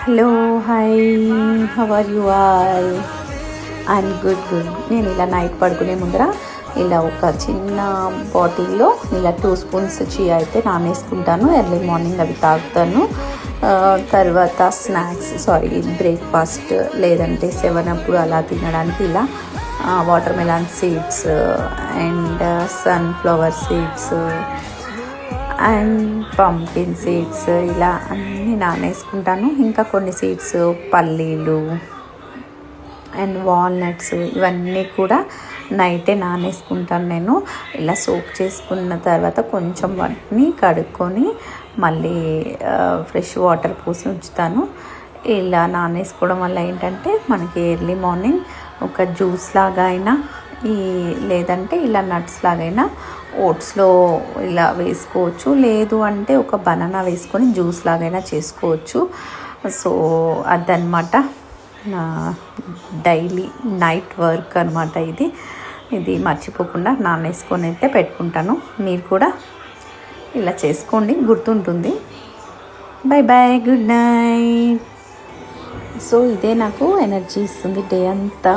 Hello hi, how are you all? I'm good. నేను ఇలా night పడుకునే ముందర ఇలా ఒక చిన్న బాటిల్లో ఇలా 2 స్పూన్స్ చియా అయితే నానేసుకుంటాను. ఎర్లీ మార్నింగ్ అవి తాగుతాను. తర్వాత బ్రేక్ఫాస్ట్ లేదంటే 7 అప్పుడు అలా తినడానికి ఇలా water melon seeds and sunflower seeds and pumpkin seeds ఇలా అన్నీ నానేసుకుంటాను. ఇంకా కొన్ని సీడ్స్ పల్లీలు అండ్ వాల్నట్స్ ఇవన్నీ కూడా నైటే నానేసుకుంటాను. నేను ఇలా సోక్ చేసుకున్న తర్వాత కొంచెం వాటిని కడుక్కొని మళ్ళీ ఫ్రెష్ వాటర్ పోసి ఉంచుతాను. ఇలా నానేసుకోవడం వల్ల ఏంటంటే మనకి ఎర్లీ మార్నింగ్ ఒక జ్యూస్ లాగా అయినా లేదంటే ఇలా నట్స్ లాగైనా ఓట్స్లో ఇలా వేసుకోవచ్చు, లేదు అంటే ఒక బనానా వేసుకొని జ్యూస్ లాగైనా చేసుకోవచ్చు. సో అదనమాట డైలీ నైట్ వర్క్ అనమాట. ఇది మర్చిపోకుండా నానేసుకొని అయితే పెట్టుకుంటాను. మీరు కూడా ఇలా చేసుకోండి, గుర్తుంటుంది. Bye, good night. సో ఇదే నాకు ఎనర్జీ ఇస్తుంది డే అంతా.